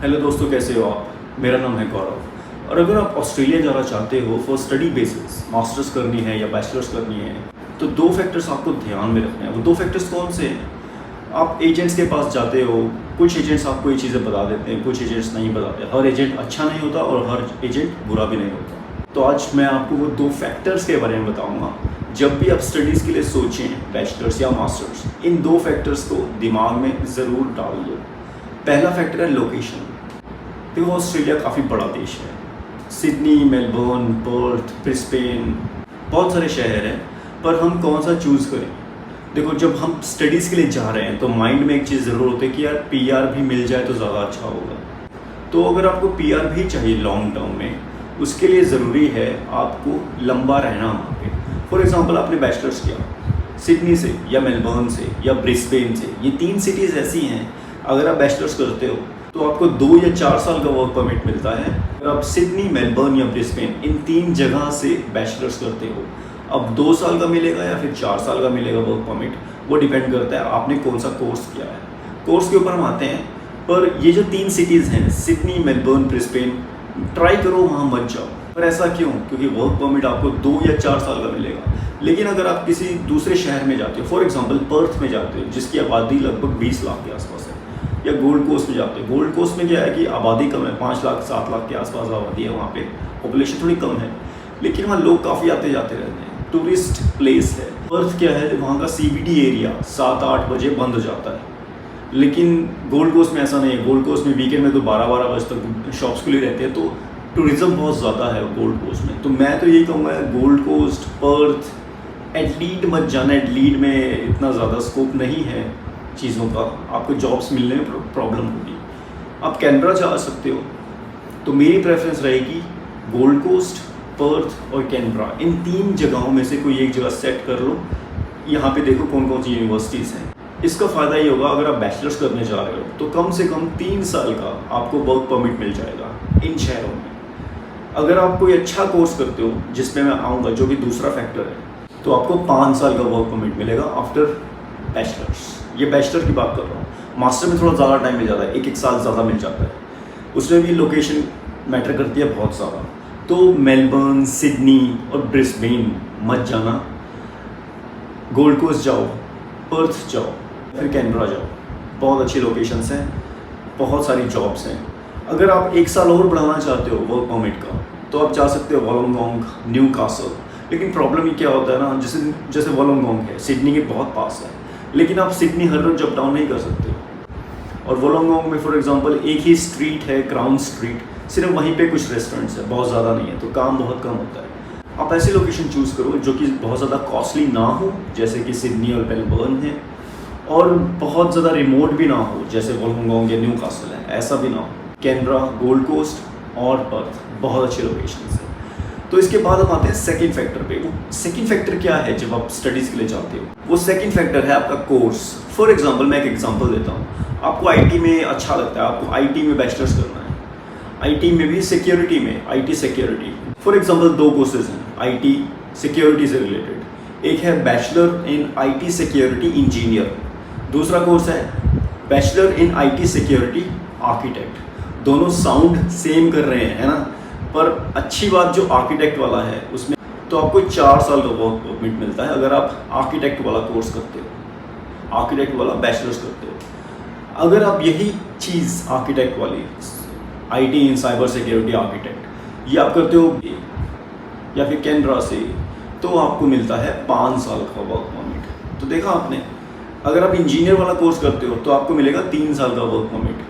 Hello दोस्तों, कैसे हो आप? मेरा नाम है गौरव। और अगर आप ऑस्ट्रेलिया जाना चाहते हो फॉर स्टडी बेसिस, मास्टर्स करनी है या बैचलर्स करनी है, तो दो फैक्टर्स आपको ध्यान में रखने हैं। वो दो फैक्टर्स कौन से हैं? आप एजेंट्स के पास जाते हो, कुछ एजेंट्स आपको ये चीज़ें बता देते हैं, कुछ एजेंट्स नहीं बताते। हर एजेंट अच्छा नहीं होता और हर एजेंट बुरा भी नहीं होता। तो आज मैं आपको वो दो फैक्टर्स के बारे में बताऊँगा। जब भी आप स्टडीज़ के लिए सोचें, बैचलर्स या मास्टर्स, इन दो फैक्टर्स को दिमाग में ज़रूर डाल दो। पहला फैक्टर है लोकेशन। देखो, ऑस्ट्रेलिया काफ़ी बड़ा देश है। सिडनी, मेलबर्न, पर्थ, ब्रिस्बेन, बहुत सारे शहर हैं, पर हम कौन सा चूज़ करें? देखो, जब हम स्टडीज़ के लिए जा रहे हैं तो माइंड में एक चीज़ ज़रूर होती है कि यार पीआर भी मिल जाए तो ज़्यादा अच्छा होगा। तो अगर आपको पीआर भी चाहिए लॉन्ग टर्म में, उसके लिए ज़रूरी है आपको लंबा रहना वहाँ पे। फॉर एग्ज़ाम्पल, आपने बैचलर्स किया सिडनी से या मेलबर्न से या ब्रिस्बेन से, ये 3 सिटीज़ ऐसी हैं, अगर आप बैचलर्स करते हो तो आपको 2 या 4 साल का वर्क परमिट मिलता है। अगर आप सिडनी, मेलबर्न या ब्रिस्बेन, इन 3 जगह से बैचलर्स करते हो, अब 2 साल का मिलेगा या फिर 4 साल का मिलेगा वर्क परमिट, वो डिपेंड करता है आपने कौन सा कोर्स किया है। कोर्स के ऊपर हम आते हैं। पर ये जो 3 सिटीज़ हैं, सिडनी, मेलबर्न, ब्रिस्बेन, ट्राई करो वहाँ मत जाओ। पर ऐसा क्यों? क्योंकि वर्क परमिट आपको 2 या 4 साल का मिलेगा। लेकिन अगर आप किसी दूसरे शहर में जाते हो, फॉर एग्जांपल पर्थ में जाते हो, जिसकी आबादी लगभग 20 लाख के आसपास है, या गोल्ड कोस्ट में जाते हो। गोल्ड कोस्ट में क्या है कि आबादी कम है, 5 लाख 7 लाख के आसपास आबादी है, वहाँ पे पॉपुलेशन थोड़ी कम है, लेकिन वहाँ लोग काफ़ी आते जाते रहते हैं, टूरिस्ट प्लेस है। पर्थ क्या है, वहाँ का CBD एरिया 7-8 बजे बंद हो जाता है। लेकिन गोल्ड कोस्ट में ऐसा नहीं है। गोल्ड कोस्ट में वीकेंड में तो 12-12 बजे तक शॉप्स खुली रहती है, तो टूरिज़्म बहुत ज़्यादा है गोल्ड कोस्ट में। तो मैं तो यही कहूँगा, गोल्ड कोस्ट, पर्थ, एडलीड मत जाना। एडलीड में इतना ज़्यादा स्कोप नहीं है चीज़ों का, आपको जॉब्स मिलने में प्रॉब्लम होगी। आप कैनबरा जा सकते हो, तो मेरी प्रेफरेंस रहेगी गोल्ड कोस्ट, पर्थ और कैनबरा। इन 3 जगहों में से कोई एक जगह सेट कर लो। यहाँ पे देखो कौन कौन सी यूनिवर्सिटीज़ हैं। इसका फ़ायदा ये होगा, अगर आप बैचलर्स करने जा रहे हो तो कम से कम 3 साल का आपको वर्क परमिट मिल जाएगा इन शहरों में। अगर आप कोई अच्छा कोर्स करते हो, जिसमें मैं आऊँगा, जो कि दूसरा फैक्टर है, तो आपको 5 साल का वर्क परमिट मिलेगा आफ्टर बैचलर्स। ये बैचलर की बात कर रहा हूँ। मास्टर में थोड़ा ज़्यादा टाइम मिल जाता है, 1-1 साल ज़्यादा मिल जाता है। उसमें भी लोकेशन मैटर करती है बहुत ज़्यादा। तो मेलबर्न, सिडनी और ब्रिस्बेन मत जाना। गोल्ड कोस्ट जाओ, पर्थ जाओ, फिर कैनबरा जाओ। बहुत अच्छी लोकेशंस हैं, बहुत सारी जॉब्स हैं। अगर आप 1 साल और बढ़ाना चाहते हो वर्क परमिट का, तो आप जा सकते हो वोलोंगोंग, न्यूकासल। लेकिन प्रॉब्लम ये क्या होता है ना, जैसे वोलोंगोंग है, सिडनी के बहुत पास है, लेकिन आप सिडनी हर रोज अप डाउन नहीं कर सकते। और वोलोंगोंग में फॉर एग्जांपल एक ही स्ट्रीट है, क्राउन स्ट्रीट, सिर्फ वहीं पे कुछ रेस्टोरेंट्स है, बहुत ज़्यादा नहीं है, तो काम बहुत कम होता है। आप ऐसी लोकेशन चूज़ करो जो कि बहुत ज़्यादा कॉस्टली ना हो, जैसे कि सिडनी और मेलबर्न है, और बहुत ज़्यादा रिमोट भी ना हो, जैसे वोलोंगोंग या न्यूकासल है, ऐसा भी ना हो। कैनबरा, गोल्ड कोस्ट और पर्थ बहुत अच्छी लोकेशन है। तो इसके बाद हम आते हैं सेकंड फैक्टर पे। वो सेकंड फैक्टर क्या है जब आप स्टडीज़ के लिए जाते हो? वो सेकंड फैक्टर है आपका कोर्स। फॉर एग्जांपल, मैं एक एग्जांपल देता हूँ। आपको आईटी में अच्छा लगता है, आपको आईटी में बैचलर्स करना है, आईटी में भी सिक्योरिटी में, IT security. For example 2 courses हैं आईटी सिक्योरिटी से रिलेटेड। एक है bachelor in IT security engineer, दूसरा कोर्स है bachelor in IT security architect. दोनों साउंड सेम कर रहे हैं, है ना? पर अच्छी बात जो आर्किटेक्ट वाला है, उसमें तो आपको 4 साल का वर्क परमिट मिलता है अगर आप आर्किटेक्ट वाला कोर्स करते हो, आर्किटेक्ट वाला बैचलर्स करते हो। अगर आप यही चीज़ आर्किटेक्ट वाली, IT in cyber security architect, ये आप करते हो या फिर कैनबरा से, तो आपको मिलता है 5 साल का वर्क परमिट। तो देखा आपने, अगर आप इंजीनियर वाला कोर्स करते हो तो आपको मिलेगा 3 साल का वर्क परमिट,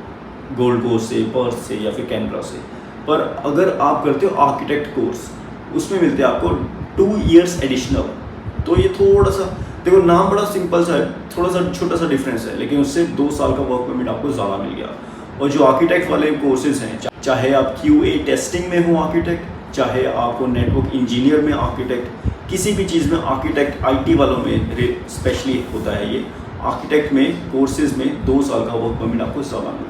गोल्ड कोस्ट से, पर्थ से या फिर कैनबरा से। पर अगर आप करते हो आर्किटेक्ट कोर्स, उसमें मिलते हैं आपको 2 ईयर्स एडिशनल। तो ये थोड़ा सा, देखो नाम बड़ा सिंपल सा है, थोड़ा सा छोटा सा डिफरेंस है, लेकिन उससे 2 साल का वर्क परमिट आपको ज़्यादा मिल गया। और जो आर्किटेक्ट वाले कोर्सेज हैं, चाहे आप QA टेस्टिंग में हो आर्किटेक्ट, चाहे आपको नेटवर्क इंजीनियर में आर्किटेक्ट, किसी भी चीज़ में आर्किटेक्ट, IT वालों में स्पेशली होता है ये, आर्किटेक्ट में कोर्सेज में 2 साल का वर्क परमिट आपको ज़्यादा मिलता है।